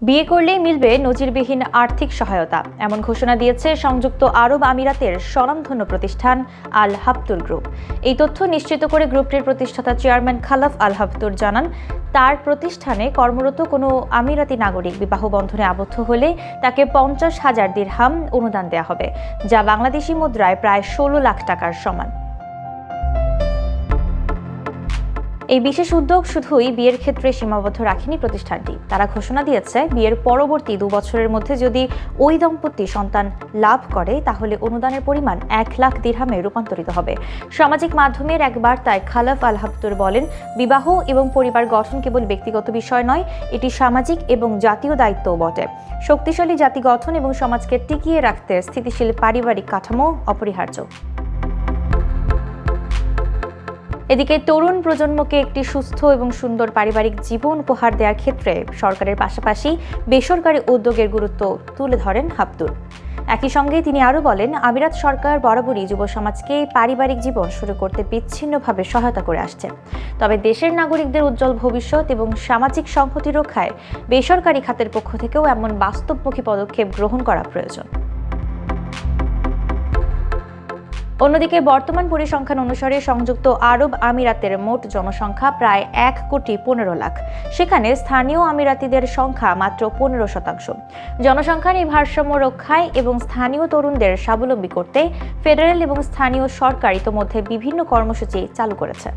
বিয়ে করলেই মিলবে নজিরবিহীন আর্থিক সহায়তা, এমন ঘোষণা দিয়েছে সংযুক্ত আরব আমিরাতের স্বনামধন্য প্রতিষ্ঠান আল হাবতুর গ্রুপ। এই তথ্য নিশ্চিত করে গ্রুপটির প্রতিষ্ঠাতা চেয়ারম্যান খালাফ আল হাবতুর জানান, তার প্রতিষ্ঠানে কর্মরত কোনো আমিরাতি নাগরিক বিবাহ বন্ধনে আবদ্ধ হলে তাকে 50,000 দিরহাম অনুদান দেওয়া হবে, যা বাংলাদেশি মুদ্রায় প্রায় 16 লাখ টাকার সমান। এই বিশেষ উদ্যোগ শুধুই বিয়ের ক্ষেত্রে সীমাবদ্ধ রাখেনি প্রতিষ্ঠানটি। তারা ঘোষণা দিয়েছে, বিয়ের পরবর্তী 2 বছরের মধ্যে যদি ওই দম্পতি সন্তান লাভ করে তাহলে অনুদানের পরিমাণ 1 লাখ দিরহামে রূপান্তরিত হবে। সামাজিক মাধ্যমের এক বার্তায় খালাফ আল হাবতুর বলেন, বিবাহ এবং পরিবার গঠন কেবল ব্যক্তিগত বিষয় নয়, এটি সামাজিক এবং জাতীয় দায়িত্বও বটে। শক্তিশালী জাতি গঠন এবং সমাজকে টিকিয়ে রাখতে স্থিতিশীল পারিবারিক কাঠামো অপরিহার্য। এদিকে তরুণ প্রজন্মকে একটি সুস্থ এবং সুন্দর পারিবারিক জীবন উপহার দেওয়ার ক্ষেত্রে সরকারের পাশাপাশি বেসরকারি উদ্যোগের গুরুত্ব তুলে ধরেন হাবতুর। একই সঙ্গে তিনি আরও বলেন, আমিরাত সরকার বরাবরই যুব সমাজকে পারিবারিক জীবন শুরু করতে বিচ্ছিন্নভাবে সহায়তা করে আসছে। তবে দেশের নাগরিকদের উজ্জ্বল ভবিষ্যৎ এবং সামাজিক সংহতি রক্ষায় বেসরকারি খাতের পক্ষ থেকেও এমন বাস্তবমুখী পদক্ষেপ গ্রহণ করা প্রয়োজন। অন্যদিকে বর্তমান পরিসংখ্যান অনুসারে সংযুক্ত আরব আমিরাতের মোট জনসংখ্যা প্রায় 1,15,00,000। সেখানে স্থানীয় আমিরাতিদের সংখ্যা মাত্র 15%। জনসংখ্যার এই ভারসাম্য রক্ষায় এবং স্থানীয় তরুণদের স্বাবলম্বী করতে ফেডারেল এবং স্থানীয় সরকার ইতোমধ্যে বিভিন্ন কর্মসূচি চালু করেছে।